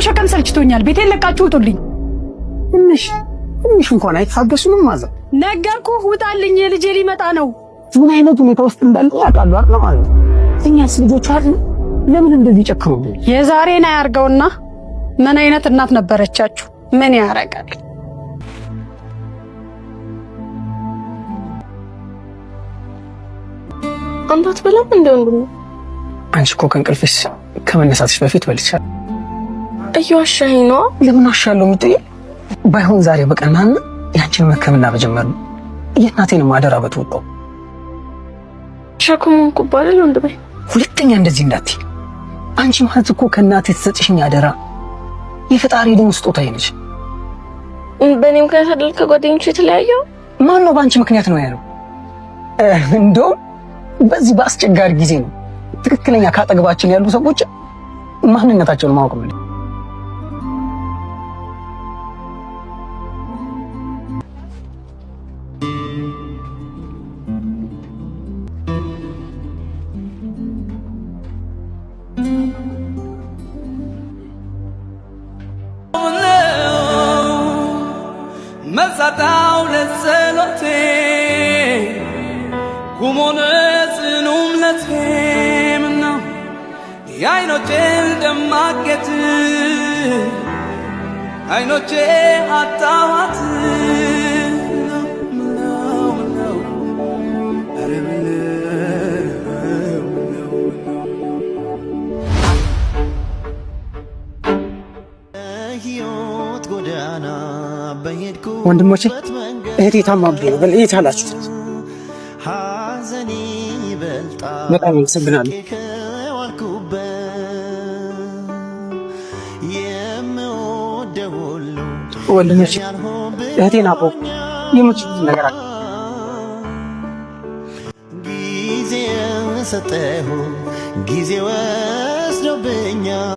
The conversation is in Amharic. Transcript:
መሸከም ሰልችቶኛል። ቤቴን ለቃችሁ ውጡልኝ። ትንሽ እንኳን አይታገሱም ማዘር። ነገርኩህ፣ ውጣልኝ። የልጄ ሊመጣ ነው። ምን አይነት ሁኔታ ውስጥ እንዳለ ያውቃሉ አይደል ማለት ነው። እኛስ ልጆች አይደል? ለምን እንደዚህ ጨክሩ? የዛሬን አያርገውና ምን አይነት እናት ነበረቻችሁ? ምን ያረጋል? አንተ አትበላም እንደ ወንድሙ? አንቺ እኮ ከእንቅልፍሽ ከመነሳትሽ በፊት በልቻለሁ። እየዋሻኝ ነው። ለምን ዋሻለሁ የምትይ? ባይሆን ዛሬ በቀናና ያንቺን መከምና በጀመር ነው የእናቴን ማደራ በተወጣው ሸክሙን ኩባለ ወንድሜ። ሁለተኛ እንደዚህ እንዳትይ። አንቺ ማለት እኮ ከእናቴ ተሰጥሽኝ አደራ የፈጣሪ ደም ስጦታዬ ነሽ። በእኔ ምክንያት አይደል ከጓደኞቼ የተለያየው? ማን ነው በአንቺ ምክንያት ነው ያለው? እንደውም በዚህ በአስቸጋሪ ጊዜ ነው ትክክለኛ ካጠገባችን ያሉ ሰዎች ማንነታቸውን ማወቅ ነው። መሳታው ለሰሎቴ ጉሞነት ኑምለቴ ምነው የዓይኖቼን ደማቄት ዓይኖቼ አጣዋት ወንድሞቼ እህቴ ታማብኝ በል እየታላችሁ በጣም አመሰግናለሁ። ወንድሞቼ እህቴን አቦ የምትችሉት ነገር አለ። ጊዜ ሰጠሁ ጊዜ ወስዶብኛል።